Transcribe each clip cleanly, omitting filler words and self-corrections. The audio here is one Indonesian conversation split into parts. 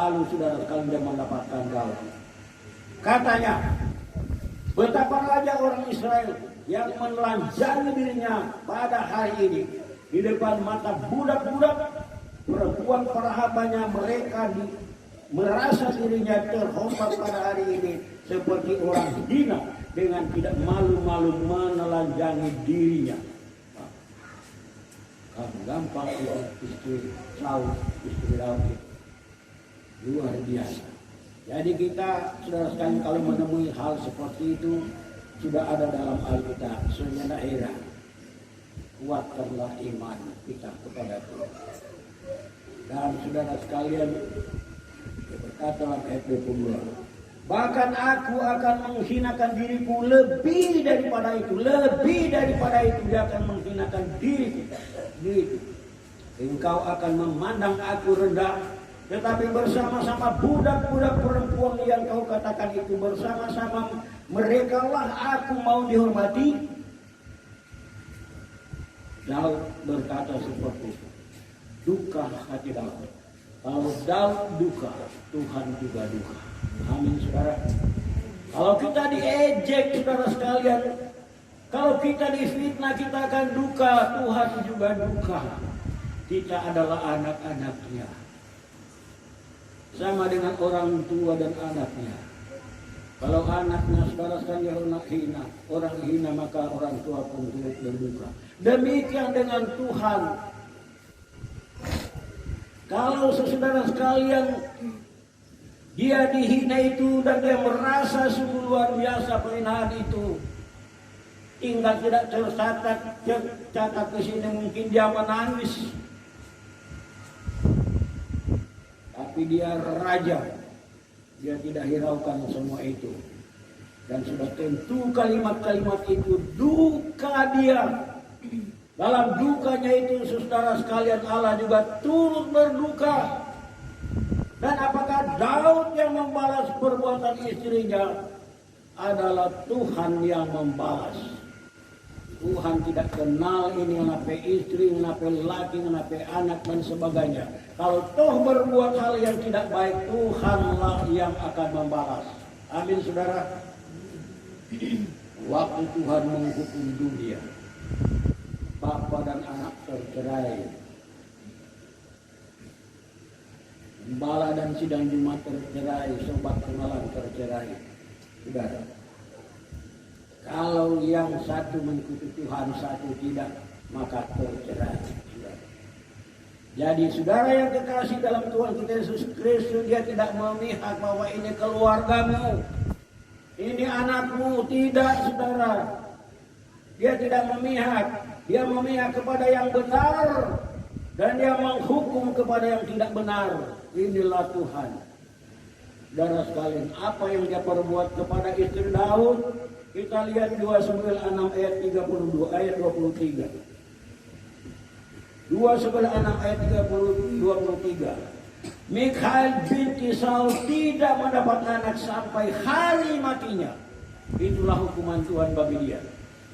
Lalu saudara sekalian dia mendapatkan Daud. Katanya, betapa raja orang Israel yang menelanjangi dirinya pada hari ini di depan mata budak-budak perempuan perhabanya, mereka merasa dirinya terhormat pada hari ini seperti orang hina dengan tidak malu-malu menelanjangi dirinya. Kamu gampang istri Saul, istri Daud. Luar biasa. Jadi kita, saudara sekalian, kalau menemui hal seperti itu, sudah ada dalam Alkitab. Sebenarnya heran. Kuatkanlah iman kita kepada Tuhan. Dan saudara sekalian, berkata dalam ayat 22, bahkan aku akan menghinakan diriku lebih daripada itu. Lebih daripada itu dia akan menghinakan diriku. Engkau akan memandang aku rendah, tetapi bersama-sama budak-budak perempuan yang kau katakan itu, bersama-sama mereka lah aku mau dihormati. Daud berkata seperti itu. Duka hati Daud. Kalau Daud duka, Tuhan juga duka. Amin, saudara. Kalau kita diejek, saudara sekalian, kalau kita difitnah, kita akan duka. Tuhan juga duka. Kita adalah anak-anaknya. Sama dengan orang tua dan anaknya. Kalau anaknya, saudara sekalian, orang hina, maka orang tua pun turut berduka. Demikian dengan Tuhan. Kalau saudara sekalian dia dihina itu dan dia merasa sungguh luar biasa penghinaan itu, tinggal tidak tercatat di sini, mungkin dia menangis. Tapi dia raja, dia tidak hiraukan semua itu. Dan sudah tentu kalimat-kalimat itu duka dia. Dalam dukanya itu, saudara sekalian, Allah juga turut berduka. Dan apakah Daud yang membalas perbuatan istrinya? Adalah Tuhan yang membalas. Tuhan tidak kenal ini menape istri, menape laki, menape anak dan sebagainya. Kalau toh berbuat hal yang tidak baik, Tuhanlah yang akan membalas. Amin, saudara. Waktu Tuhan menghukum dunia, bapa dan anak tercerai, gembala dan sidang Jumat tercerai, sobat kenalan tercerai. Saudara, kalau yang satu mengikuti Tuhan, satu tidak, maka tercerai. Jadi saudara yang kekasih dalam Tuhan kita Yesus Kristus, dia tidak memihak bahwa ini keluargamu, ini anakmu. Tidak, saudara. Dia tidak memihak. Dia memihak kepada yang benar dan dia menghukum kepada yang tidak benar. Inilah Tuhan. Saudara sekalian, apa yang dia perbuat kepada istri Daud? Kita lihat 2 Samuel 6 ayat 32, ayat 23. 2 Samuel 6 ayat 23. Michal binti Saul tidak mendapat anak sampai hari matinya. Itulah hukuman Tuhan bagi dia.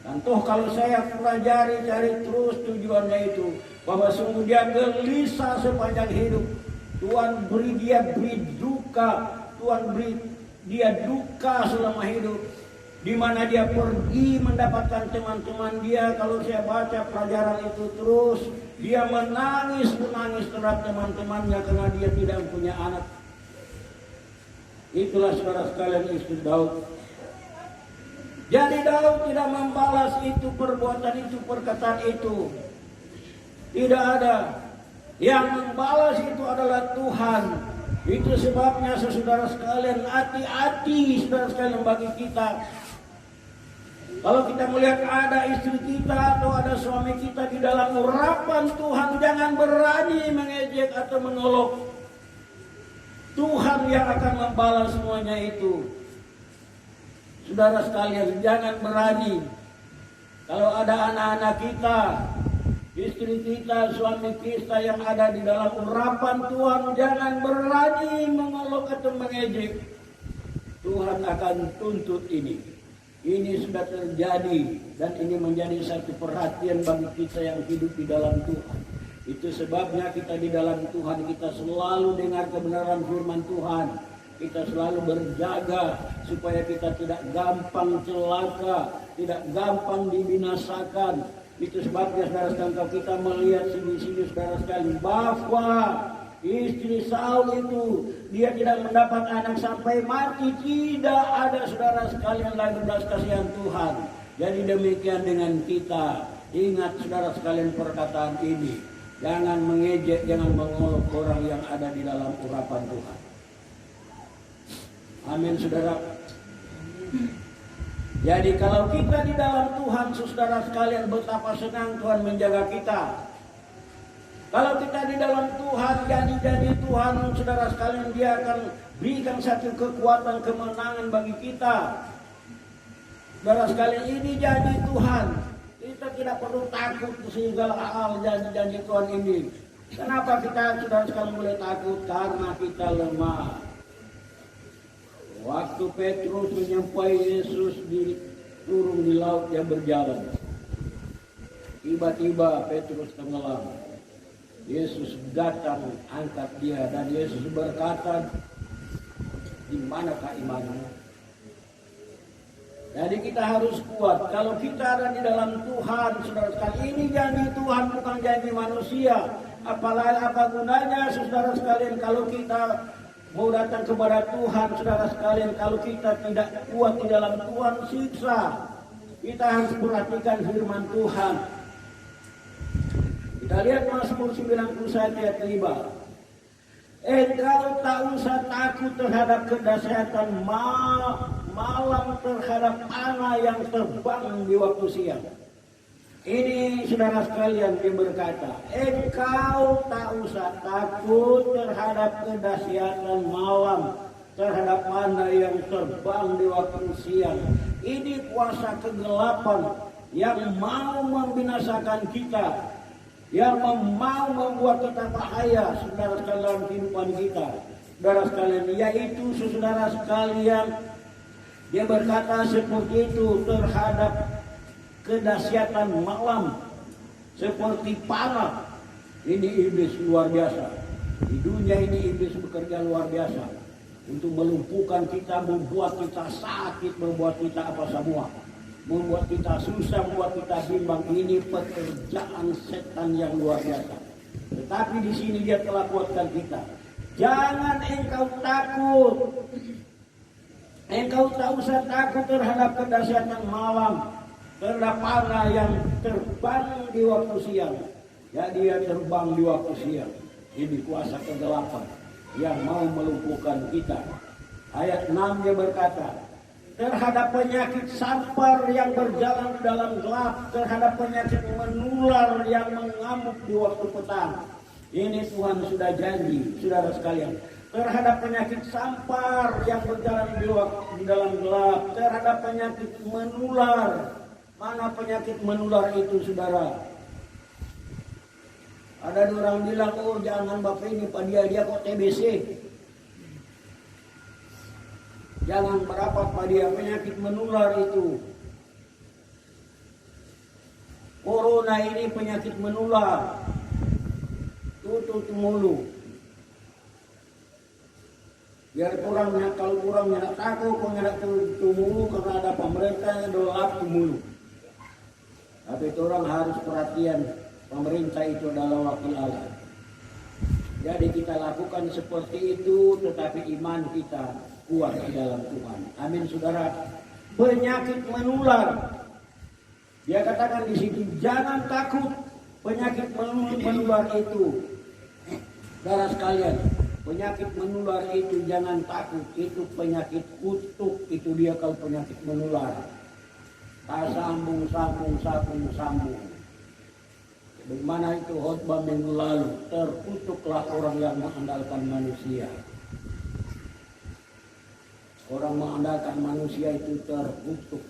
Dan toh kalau saya pelajari, cari terus tujuannya itu, bahwa sungguh dia gelisah sepanjang hidup. Tuhan beri duka, Tuhan beri dia duka selama hidup. Di mana dia pergi mendapatkan teman-teman dia. Kalau saya baca pelajaran itu terus, dia menangis terhadap teman-temannya karena dia tidak punya anak. Itulah saudara sekalian istri Daud. Jadi Daud tidak membalas itu perbuatan itu, perkataan itu. Tidak ada. Yang membalas itu adalah Tuhan. Itu sebabnya saudara sekalian, hati-hati saudara sekalian bagi kita. Kalau kita melihat ada istri kita atau ada suami kita di dalam urapan Tuhan, jangan berani mengejek atau menolak. Tuhan yang akan membalas semuanya itu. Saudara sekalian, jangan berani. Kalau ada anak-anak kita, istri kita, suami kita yang ada di dalam urapan Tuhan, jangan berani menolak atau mengejek. Tuhan akan tuntut ini. Ini sudah terjadi dan ini menjadi satu perhatian bagi kita yang hidup di dalam Tuhan. Itu sebabnya kita di dalam Tuhan, kita selalu dengar kebenaran firman Tuhan. Kita selalu berjaga supaya kita tidak gampang celaka, tidak gampang dibinasakan. Itu sebabnya saudara-saudara, kalau kita melihat sini-sini saudara sekali, bahwa istri Saul itu dia tidak mendapat anak sampai mati. Tidak ada saudara sekalian lagi belas kasihan Tuhan. Jadi demikian dengan kita. Ingat saudara sekalian perkataan ini. Jangan mengejek, jangan mengolok orang yang ada di dalam urapan Tuhan. Amin saudara. Jadi kalau kita di dalam Tuhan, saudara sekalian, betapa senang Tuhan menjaga kita. Kalau kita di dalam Tuhan, janji-janji Tuhan, saudara sekalian, Dia akan berikan satu kekuatan kemenangan bagi kita. Saudara sekalian, ini janji Tuhan. Kita tidak perlu takut segala hal janji-janji Tuhan ini. Kenapa kita saudara sekalian boleh takut? Karena kita lemah. Waktu Petrus menyampai Yesus turun di laut, dia berjalan. Tiba-tiba Petrus tenggelam. Yesus datang angkat dia dan Yesus berkata, di manakah imanmu? Jadi kita harus kuat. Kalau kita ada di dalam Tuhan, saudara sekalian, ini janji Tuhan bukan janji manusia. Apalagi apa gunanya saudara sekalian kalau kita mau datang kepada Tuhan, saudara sekalian, kalau kita tidak kuat di dalam Tuhan, siksa. Kita harus perhatikan firman Tuhan. Kita lihat Mazmur 91 ayat 5. Engkau tak usah takut terhadap kedahsyatan malam, terhadap panah yang terbang di waktu siang. Ini saudara sekalian, dia berkata, engkau tak usah takut terhadap kedahsyatan malam, terhadap panah yang terbang di waktu siang. Ini kuasa kegelapan yang mau membinasakan kita, yang mau membuat kita bahaya, saudara sekalian, dalam kehidupan kita. Saudara sekalian, yaitu saudara sekalian, dia berkata seperti itu terhadap kedahsyatan malam seperti panah. Ini iblis luar biasa. Di dunia ini iblis bekerja luar biasa untuk melumpuhkan kita, membuat kita sakit, membuat kita apa semua, membuat kita susah, membuat kita bimbang. Ini pekerjaan setan yang luar biasa. Tetapi di sini dia telah kuatkan kita. Jangan engkau takut. Engkau tak usah takut terhadap kedahsyatan malam, terhadap panah yang terbang di waktu siang. Jadi dia terbang di waktu siang. Ini kuasa kegelapan yang mau melumpuhkan kita. Ayat 6 dia berkata, terhadap penyakit sampar yang berjalan di dalam gelap, terhadap penyakit menular yang mengamuk di waktu petang. Ini Tuhan sudah janji, saudara sekalian. Terhadap penyakit sampar yang berjalan di dalam gelap, terhadap penyakit menular. Mana penyakit menular itu, saudara? Ada orang bilang, oh jangan Bapak ini, Pak dia kok TBC. Jangan merapat Pak dia, penyakit menular itu. Corona ini penyakit menular. Tutup mulu. Biar kurangnya, kalau kurangnya nak takut, kok nggak tutup mulu karena ada pemerintah yang dolap mulu. Tapi itu orang harus perhatian, pemerintah itu adalah wakil Allah. Jadi kita lakukan seperti itu, tetapi iman kita kuat di dalam Tuhan. Amin saudara. Penyakit menular. Dia katakan di situ, jangan takut penyakit menular itu. Saudara sekalian, penyakit menular itu jangan takut. Itu penyakit kutuk, itu dia kalau penyakit menular. Sambung. Bagaimana itu khotbah minggu lalu, terkutuklah orang yang mengandalkan manusia. Orang mengandalkan manusia itu terkutuk.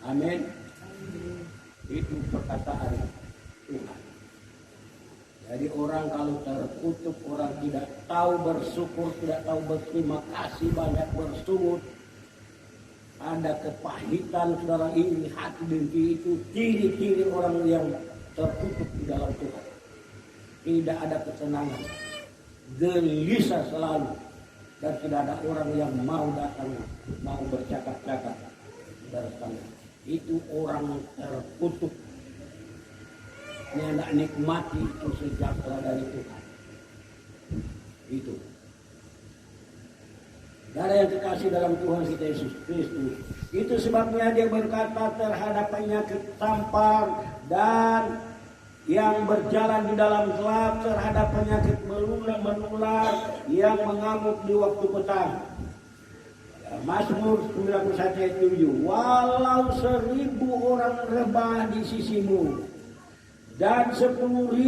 Amin. Itu perkataan Tuhan. Jadi orang kalau terkutuk, orang tidak tahu bersyukur, tidak tahu berterima kasih, banyak bersungut. Ada kepahitan, saudara, iri, hati, dengki, itu ciri-ciri orang yang terkutuk di dalam Tuhan. tidak ada ketenangan, gelisah selalu, dan tidak ada orang yang mau datang, mau bercakap-cakap. Saudara sekalian, itu orang terkutuk. Dia tidak nikmati itu sejahtera dari Tuhan. Itu. Saudara yang terkasih dalam Tuhan kita Yesus Kristus, itu sebabnya dia berkata terhadap penyakit tampar dan yang berjalan di dalam gelap, terhadap penyakit menular yang mengamuk di waktu petang. Mazmur 91 ayat 7. Walau 1000 orang rebah di sisimu dan 10.000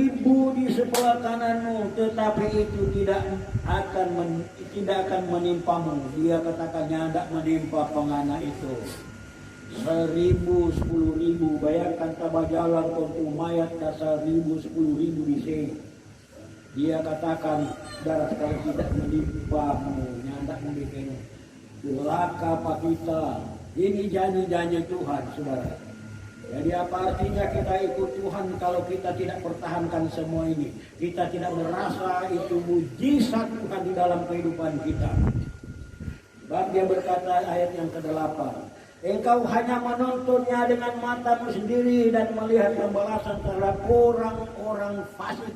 di sebelah kananmu, tetapi itu tidak akan menimpamu. Dia katakannya tidak menimpa pengana itu. 1000, 10.000, bayangkan tabah jalan untuk mayat dasar 1000, 10.000 di sini. Dia katakan darah sekali tidak menimpamu, nyandak membikin celaka pak kita. Ini janji-janji Tuhan, saudara. Jadi apa artinya kita ikut Tuhan kalau kita tidak pertahankan semua ini? Kita tidak merasa itu mujizat Tuhan di dalam kehidupan kita. Sebab dia berkata ayat yang ke-8. Engkau hanya menontonnya dengan matamu sendiri dan melihat pembalasan terhadap orang-orang fasik.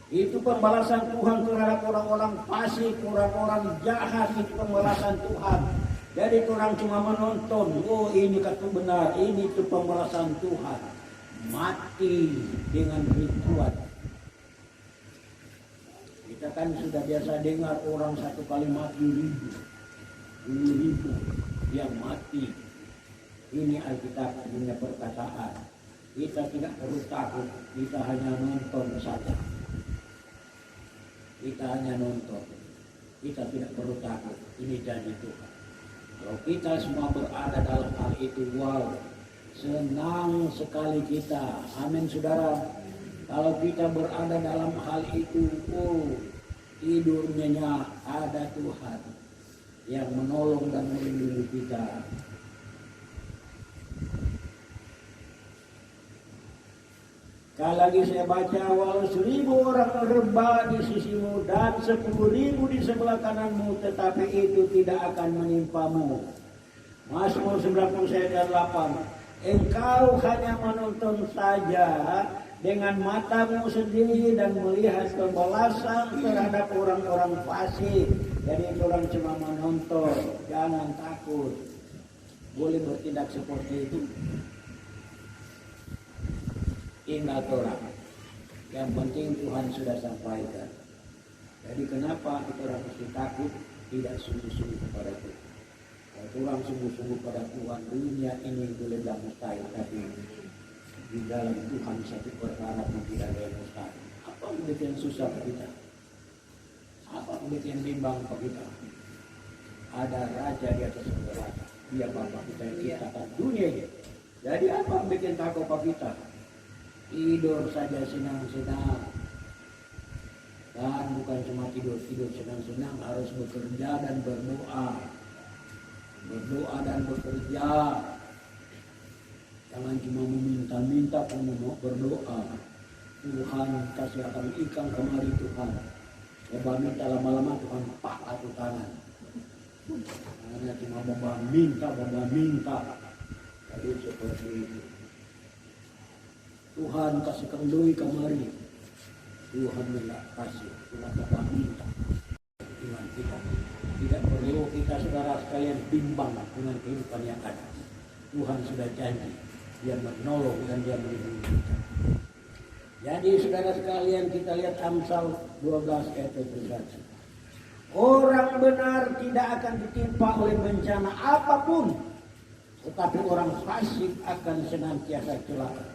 Itu pembalasan Tuhan terhadap orang-orang fasik, orang-orang jahat, itu pembalasan Tuhan. Jadi orang cuma menonton, oh ini kata benar, ini itu pembalasan Tuhan. Mati dengan ribuan. Kita kan sudah biasa dengar orang satu kali mati 10.000 yang mati. Ini Alkitab punya perkataan. Kita tidak perlu takut, kita hanya nonton saja. Kita hanya nonton. Kita tidak perlu takut. Ini janji Tuhan. Kalau kita semua berada dalam hal itu, wow, senang sekali kita. Amin saudara. Kalau kita berada dalam hal itu, oh, tidurnya ada Tuhan yang menolong dan melindungi kita. Sekali lagi saya baca, walau 1000 orang rebah di sisimu dan 10.000 di sebelah kananmu, tetapi itu tidak akan menimpamu. Mazmur 90 ayat 8. Engkau hanya menonton saja dengan matamu sendiri dan melihat pembalasan terhadap orang-orang fasik. Jadi orang cuma menonton, jangan takut. Boleh bertindak seperti itu. Tinggal Torah. Yang penting Tuhan sudah sampaikan. Jadi kenapa kita orang mesti takut? Tidak sungguh-sungguh kepada Tuhan. Kalau orang sungguh-sungguh pada Tuhan, dunia ini boleh bilang mustahil, tapi di dalam Tuhan satu perkara pun tidak ada yang mustahil. Apa yang bikin susah kita? Apa yang bikin bimbang kita? Ada raja di atas segala. Dia Bapa kita yang ciptakan dunia ini. Jadi apa yang bikin takut kita? Tidur saja senang-senang. Dan bukan cuma tidur senang-senang, harus bekerja dan berdoa. Berdoa dan bekerja. Jangan cuma meminta-minta pun mau berdoa. Tuhan kasih akan ikan kemari Tuhan. Coba minta lama-lama Tuhan pakai tangan. Karena cuma minta. Jadi seperti itu. Tuhan kasih kendui kemari. Tuhan tidak kasih. Tuhan tak minta. Tuhan kita. Tidak perlu kita saudara sekalian bimbang dengan kehidupan yang ada. Tuhan sudah janji. Dia menolong dan dia melindungi kita. Jadi saudara sekalian kita lihat Amsal 12 ayat 1. Orang benar tidak akan ditimpa oleh bencana apapun. Tetapi orang fasik akan senantiasa celaka.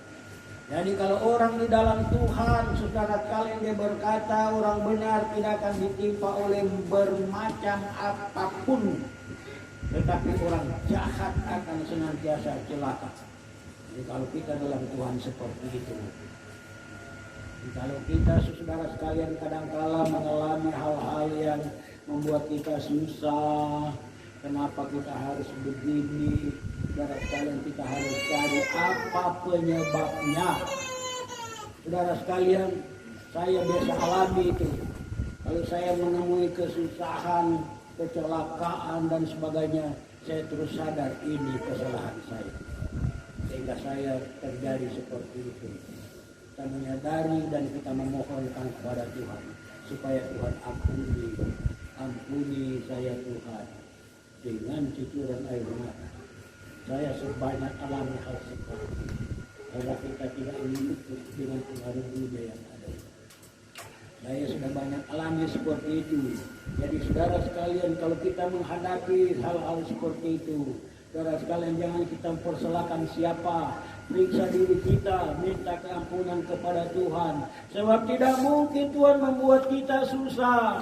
Jadi kalau orang di dalam Tuhan, saudara kalian dia berkata orang benar tidak akan ditimpa oleh bermacam apapun. Tetapi orang jahat akan senantiasa celaka. Jadi kalau kita dalam Tuhan seperti itu. Kalau kita saudara sekalian kadang-kala mengalami hal-hal yang membuat kita susah. Kenapa kita harus begini? Saudara sekalian kita harus cari apa penyebabnya. Saudara sekalian, Saya biasa alami itu. Kalau saya menemui kesusahan, kecelakaan dan sebagainya, saya terus sadar ini kesalahan saya. Sehingga saya terjadi seperti itu. Kita menyadari dan kita memohonkan kepada Tuhan supaya Tuhan ampuni saya Tuhan dengan cucuran air mata. Saya sebanyak alami hal seperti itu. Karena kita tidak luput dengan pengaruh dunia yang ada. Saya sudah banyak alami seperti itu. Jadi saudara sekalian, kalau kita menghadapi hal-hal seperti itu, saudara sekalian jangan kita mempersalahkan siapa. Periksa diri kita, minta keampunan kepada Tuhan. Sebab tidak mungkin Tuhan membuat kita susah.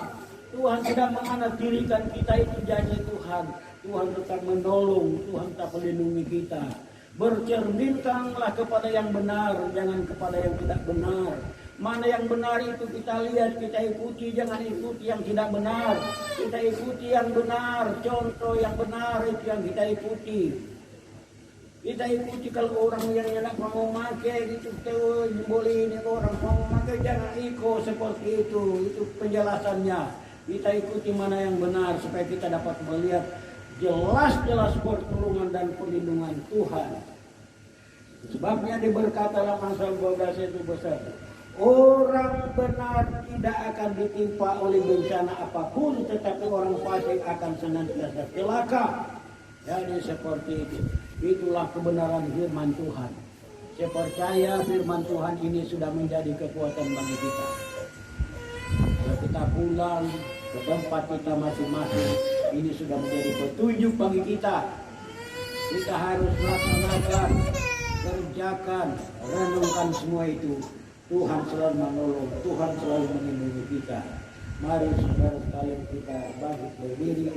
Tuhan tidak menganaktirikan kita, itu janji Tuhan. Tuhan tetap menolong, Tuhan tetap melindungi kita. Bercerminkanlah kepada yang benar, jangan kepada yang tidak benar. Mana yang benar itu kita lihat, kita ikuti, jangan ikuti yang tidak benar. Kita ikuti yang benar, contoh yang benar itu yang kita ikuti. Kita ikuti kalau orang yang tidak mau memakai gitu, boleh ini orang mau memakai, jangan ikut seperti itu penjelasannya. Kita ikuti mana yang benar supaya kita dapat melihat jelas-jelas pertolongan dan perlindungan Tuhan. Sebabnya diberkata dalam Amsal 12 itu besar. Orang benar tidak akan ditimpa oleh bencana apapun, tetapi orang fasik akan senantiasa celaka. Jadi seperti itu. Itulah kebenaran firman Tuhan. Saya percaya firman Tuhan ini sudah menjadi kekuatan bagi kita. Kalau kita pulang ke tempat kita masing-masing, ini sudah menjadi petunjuk bagi kita. Kita harus laksanakan, kerjakan, renungkan semua itu. Tuhan selalu menolong, Tuhan selalu melindungi kita. Mari saudara sekalian kita bangkit berdiri.